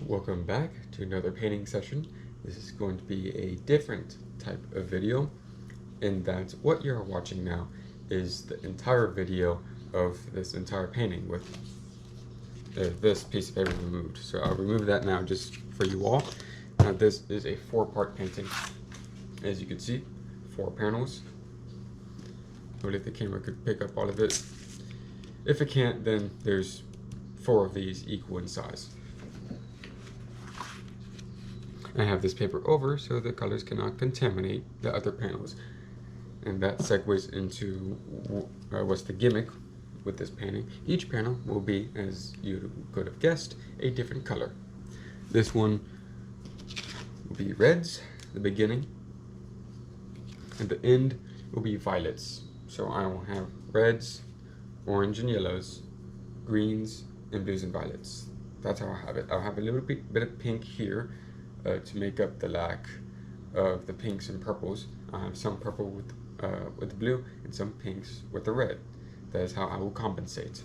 Welcome back to another painting session. This is going to be a different type of video in that what you're watching now is the entire video of this entire painting with this piece of paper removed. So I'll remove that now just for you all. Now this is a 4-part painting. As you can see, 4 panels. Hopefully the camera could pick up all of it. If it can't, then there's 4 of these equal in size. I have this paper over so the colors cannot contaminate the other panels. And that segues into what's the gimmick with this painting. Each panel will be, as you could have guessed, a different color. This one will be reds, the beginning, and the end will be violets. So I will have reds, orange and yellows, greens, and blues and violets. That's how I have it. I'll have a little bit of pink here to make up the lack of the pinks and purples. I have some purple with the blue and some pinks with the red. That is how I will compensate.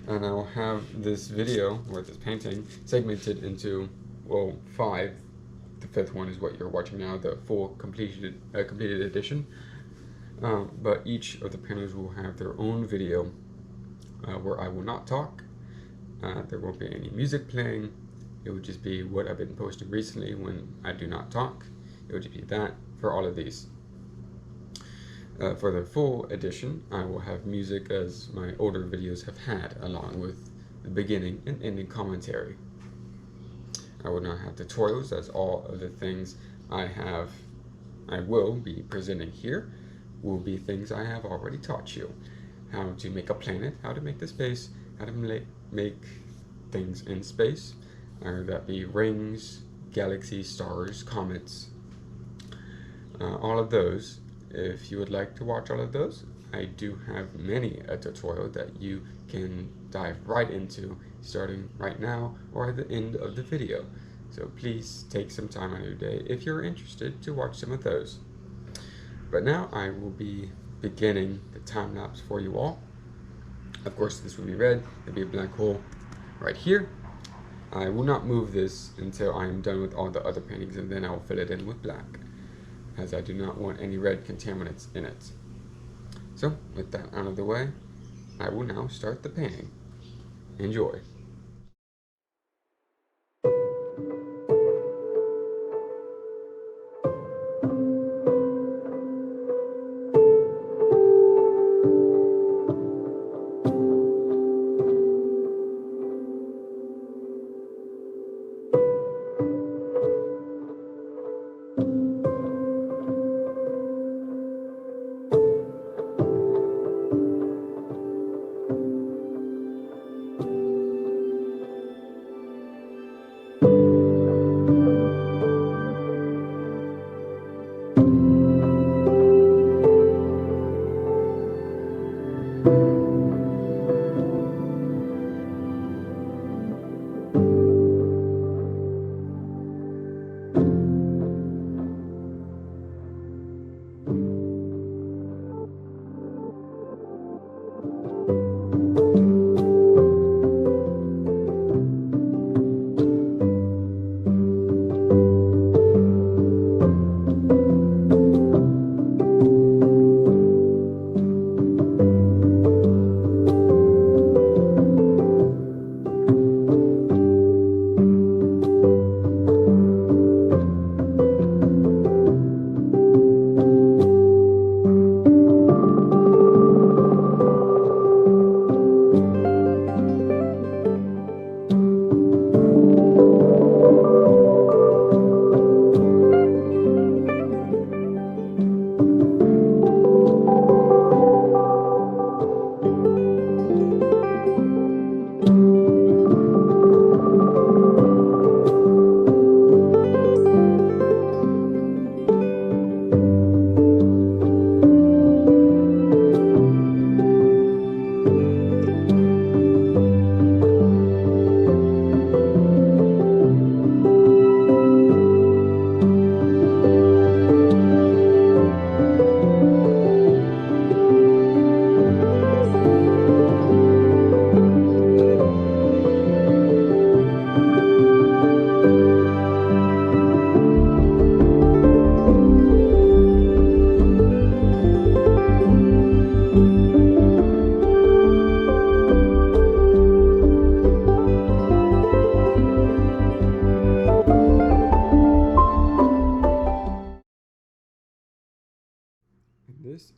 And I will have this video, or this painting, segmented into, well, 5. The 5th one is what you're watching now, the full completed edition. But each of the panels will have their own video where I will not talk. There won't be any music playing. It would just be what I've been posting recently when I do not talk. It would just be that for all of these. For the full edition, I will have music as my older videos have had, along with the beginning and ending commentary. I will not have tutorials, as all of the things I will be presenting here will be things I have already taught you. How to make a planet, how to make the space, how to make things in space, whether that be rings, galaxies, stars, comets, all of those. If you would like to watch all of those, I do have many a tutorial that you can dive right into, starting right now or at the end of the video. So please take some time out of your day if you're interested to watch some of those. But now I will be beginning the time lapse for you all. Of course, this will be red. There'll be a black hole right here. I will not move this until I am done with all the other paintings, and then I will fill it in with black, as I do not want any red contaminants in it. So, with that out of the way, I will now start the painting. Enjoy.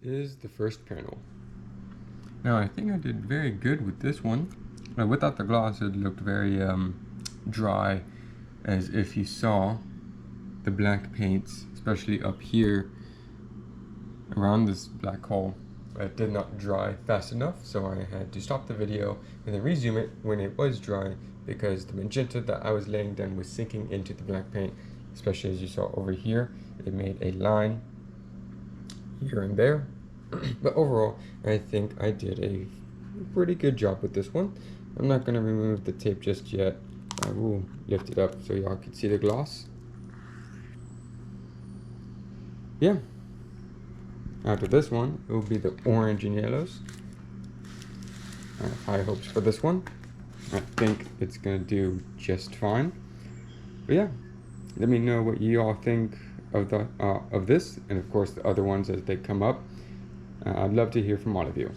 is the first panel. Now I think I did very good with this one. Without the gloss, it looked very dry, as if you saw the black paints, especially up here around this black hole. It did not dry fast enough, so I had to stop the video and then resume it when it was dry, because the magenta that I was laying down was sinking into the black paint, especially as you saw over here. It made a line here and there. But overall, I think I did a pretty good job with this one. I'm not going to remove the tape just yet. I will lift it up so y'all can see the gloss. Yeah. After this one, it will be the orange and yellows. I have high hopes for this one. I think it's going to do just fine. But yeah, let me know what you all think of this, and of course the other ones as they come up. I'd love to hear from all of you.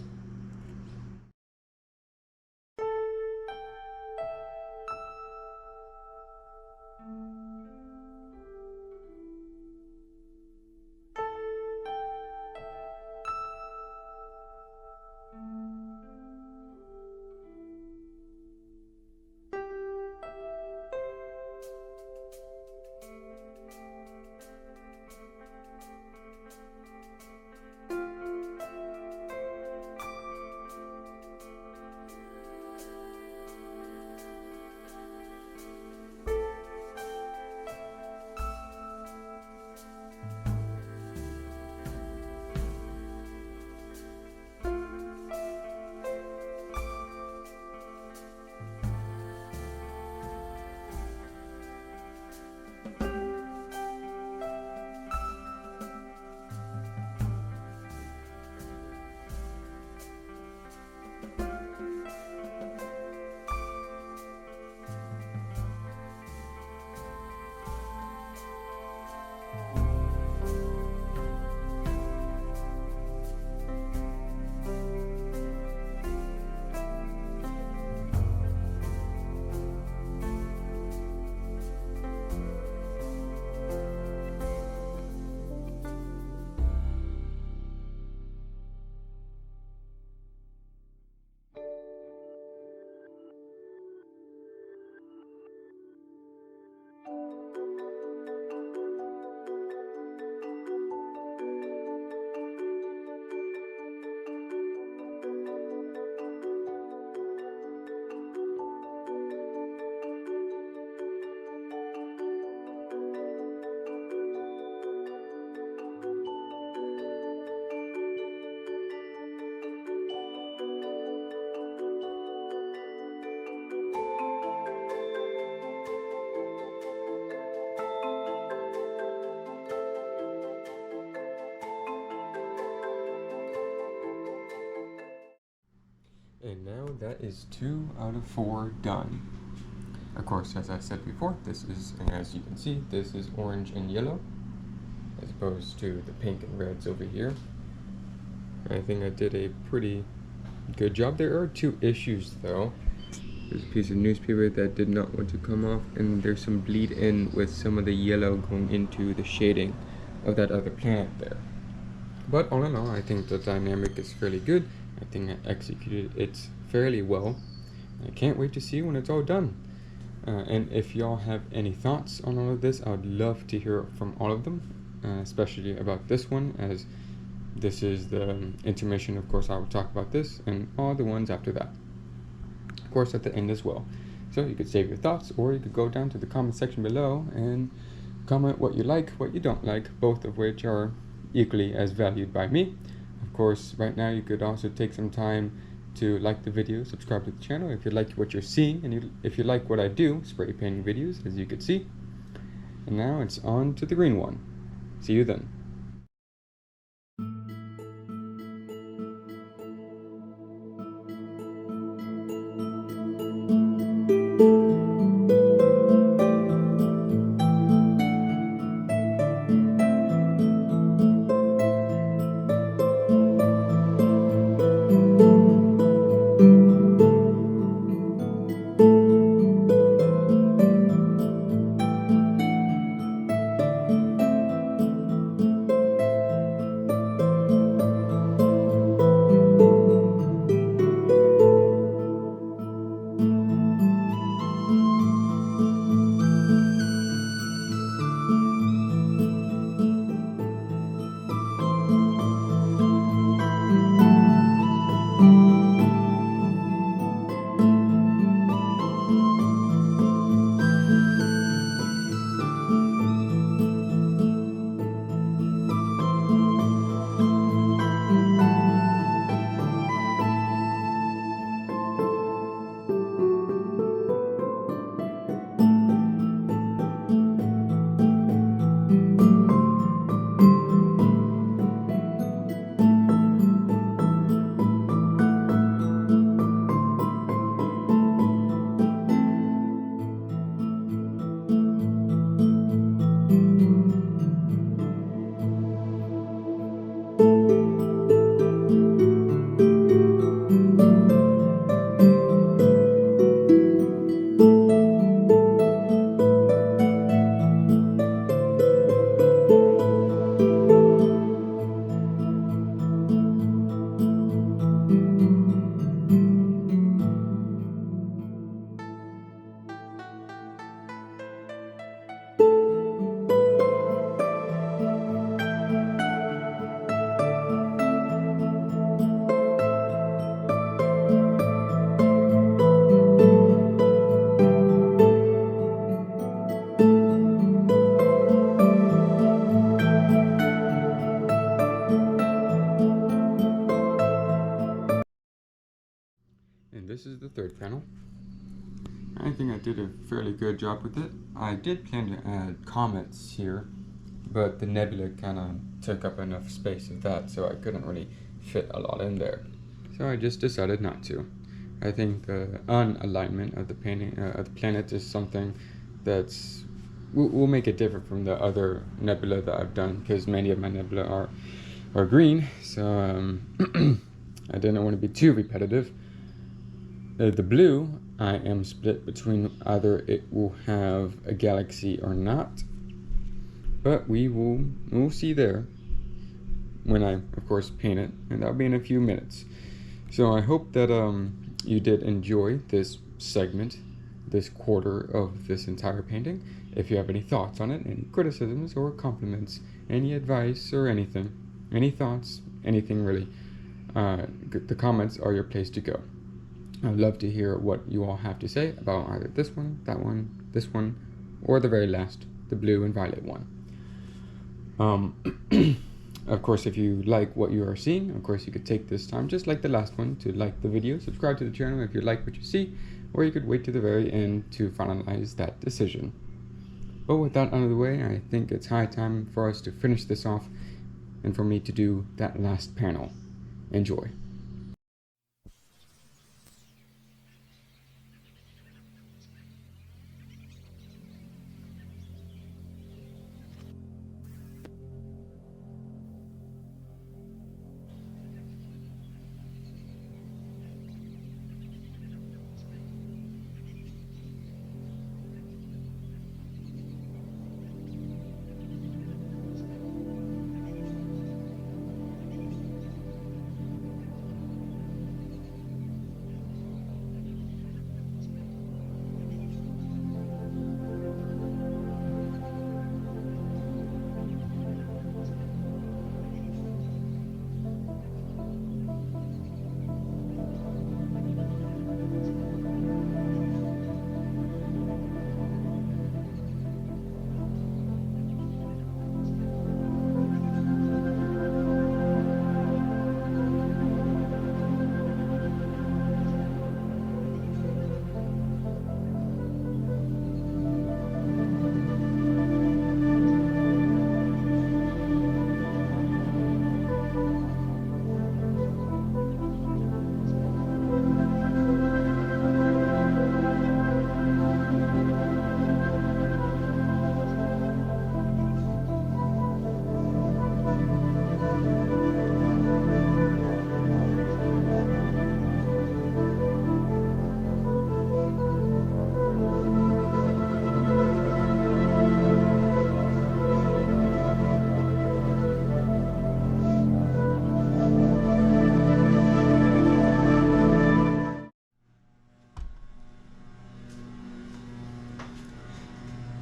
And now that is 2 out of 4 done. Of course, as I said before, this is, and as you can see, this is orange and yellow, as opposed to the pink and reds over here. I think I did a pretty good job. There are 2 issues though. There's a piece of newspaper that did not want to come off, and there's some bleed in with some of the yellow going into the shading of that other planet there. But all in all, I think the dynamic is fairly good. I think I executed it fairly well. I can't wait to see when it's all done. And if y'all have any thoughts on all of this, I would love to hear from all of them, especially about this one, as this is the intermission. Of course, I will talk about this and all the ones after that, of course, at the end as well. So you could save your thoughts, or you could go down to the comment section below and comment what you like, what you don't like, both of which are equally as valued by me. Of course, right now you could also take some time to like the video, subscribe to the channel if you like what you're seeing, and if you like what I do, spray painting videos, as you could see. And now it's on to the green one. See you then. third panel. I think I did a fairly good job with it. I did plan to add comets here, but the nebula kind of took up enough space of that, so I couldn't really fit a lot in there. So I just decided not to. I think the unalignment of the painting of the planet is something that's will make it different from the other nebula that I've done, because many of my nebula are green. So I didn't want to be too repetitive. The blue, I am split between either it will have a galaxy or not, but we'll see there when I, of course, paint it, and that'll be in a few minutes. So I hope that you did enjoy this segment, this quarter of this entire painting. If you have any thoughts on it, any criticisms or compliments, any advice or anything, any thoughts, anything really, the comments are your place to go. I'd love to hear what you all have to say about either this one, that one, this one, or the very last, the blue and violet one. Of course, if you like what you are seeing, of course you could take this time, just like the last one, to like the video, subscribe to the channel if you like what you see, or you could wait to the very end to finalize that decision. But with that out of the way, I think it's high time for us to finish this off and for me to do that last panel. Enjoy.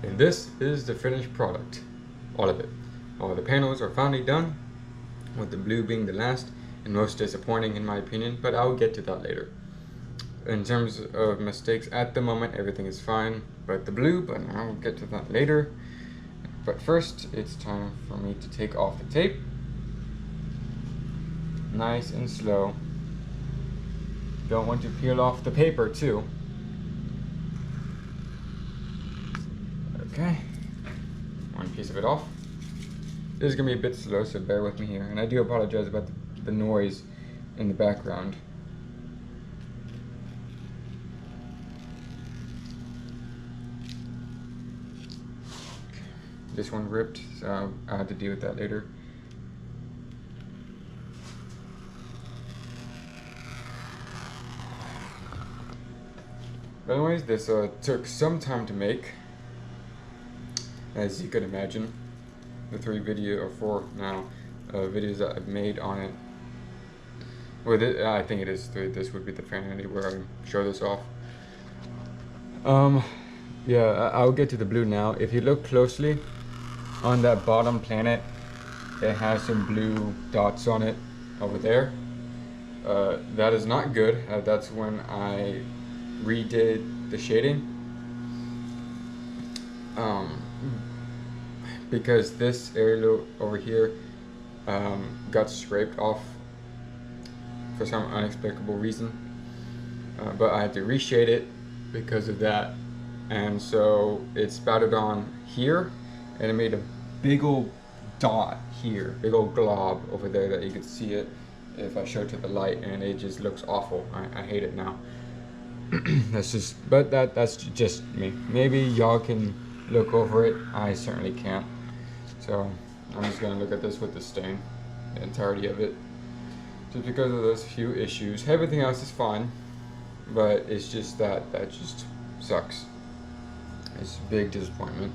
And this is the finished product, all of it. All the panels are finally done, with the blue being the last and most disappointing in my opinion, but I'll get to that later. In terms of mistakes, at the moment everything is fine, but the blue, but I'll get to that later. But first, it's time for me to take off the tape. Nice and slow. Don't want to peel off the paper too. Okay, one piece of it off. This is gonna be a bit slow, so bear with me here. And I do apologize about the noise in the background. This one ripped, so I had to deal with that later. But anyways, this took some time to make, as you could imagine. The 3 or 4 now videos that I've made on it. Well, I think it is 3. This would be the vanity where I show this off. Yeah, I'll get to the blue now. If you look closely on that bottom planet, it has some blue dots on it over there. That is not good. That's when I redid the shading. Because this area over here got scraped off for some unexplicable reason. but I had to reshade it because of that, and so it spouted on here, and it made a big old dot here, big old glob over there that you could see it if I show it to the light, and it just looks awful. I hate it now. That's just me. Maybe y'all can look over it. I certainly can't. So I'm just gonna look at this with the stain, the entirety of it, just because of those few issues. Everything else is fine, but it's just that just sucks. It's a big disappointment.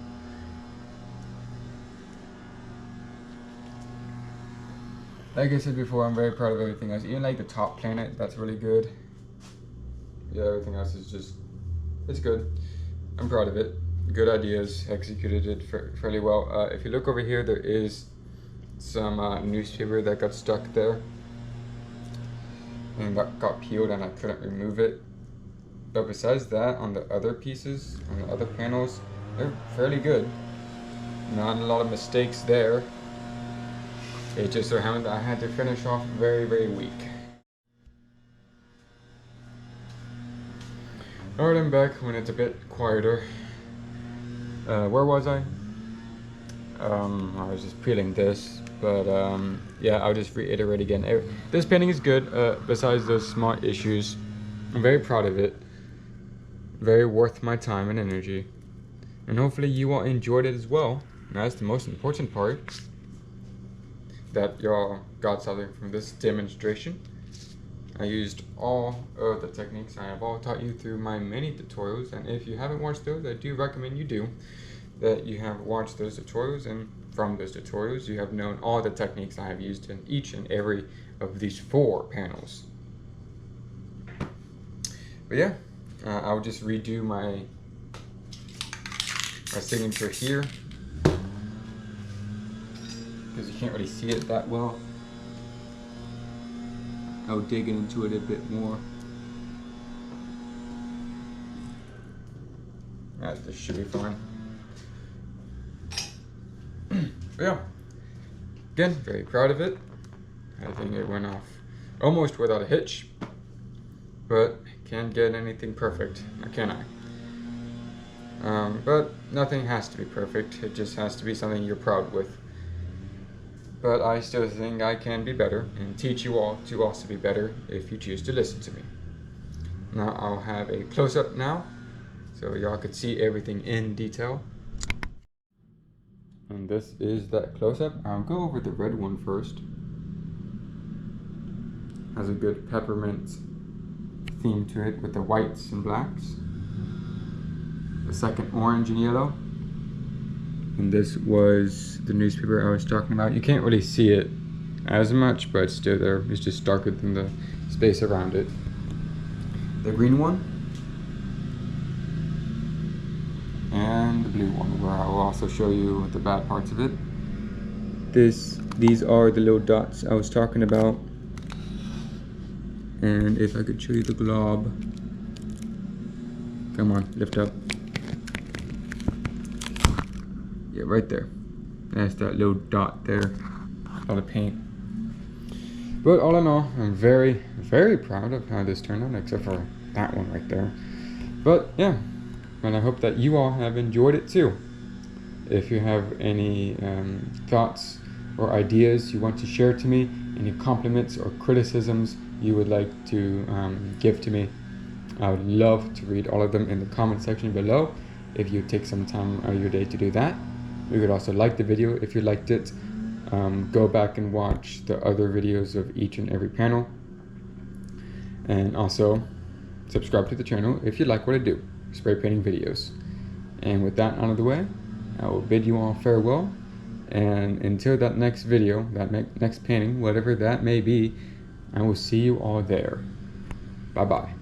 Like I said before, I'm very proud of everything else. Even like the top planet, that's really good. Yeah, everything else is just, it's good. I'm proud of it. Good ideas, executed it fairly well. If you look over here, there is some newspaper that got stuck there and got peeled, and I couldn't remove it. But besides that, on the other pieces, on the other panels, they're fairly good. Not a lot of mistakes there. It just so happened that I had to finish off very, very weak. Alright, I'm back when it's a bit quieter. Where was I? I was just peeling this, but yeah, I'll just reiterate again. This painting is good, besides those small issues. I'm very proud of it. Very worth my time and energy. And hopefully you all enjoyed it as well. And that's the most important part, that y'all got something from this demonstration. I used all of the techniques I have all taught you through my many tutorials, and if you haven't watched those, I do recommend you do, that you have watched those tutorials, and from those tutorials you have known all the techniques I have used in each and every of these 4 panels. But yeah, I'll just redo my signature here, because you can't really see it that well. I'll dig into it a bit more. This should be fine. But yeah, again, very proud of it. I think it went off almost without a hitch, but can't get anything perfect, can I? But nothing has to be perfect. It just has to be something you're proud with. But I still think I can be better and teach you all to also be better if you choose to listen to me. Now I'll have a close-up now, so y'all could see everything in detail. And this is that close-up. I'll go over the red one first. Has a good peppermint theme to it with the whites and blacks. The second, orange and yellow. And this was the newspaper I was talking about. You can't really see it as much, but it's still there. It's just darker than the space around it. The green one. And the blue one, where I will also show you the bad parts of it. These are the little dots I was talking about. And if I could show you the glob. Come on, lift up. Yeah, right there. That's that little dot there. A lot of paint. But all in all, I'm very, very proud of how this turned out, except for that one right there. But yeah, and I hope that you all have enjoyed it too. If you have any thoughts or ideas you want to share to me, any compliments or criticisms you would like to give to me, I would love to read all of them in the comment section below. If you take some time out of your day to do that. You could also like the video if you liked it. Go back and watch the other videos of each and every panel. And also subscribe to the channel if you like what I do, spray painting videos. And with that out of the way, I will bid you all farewell. And until that next video, that next painting, whatever that may be, I will see you all there. Bye bye.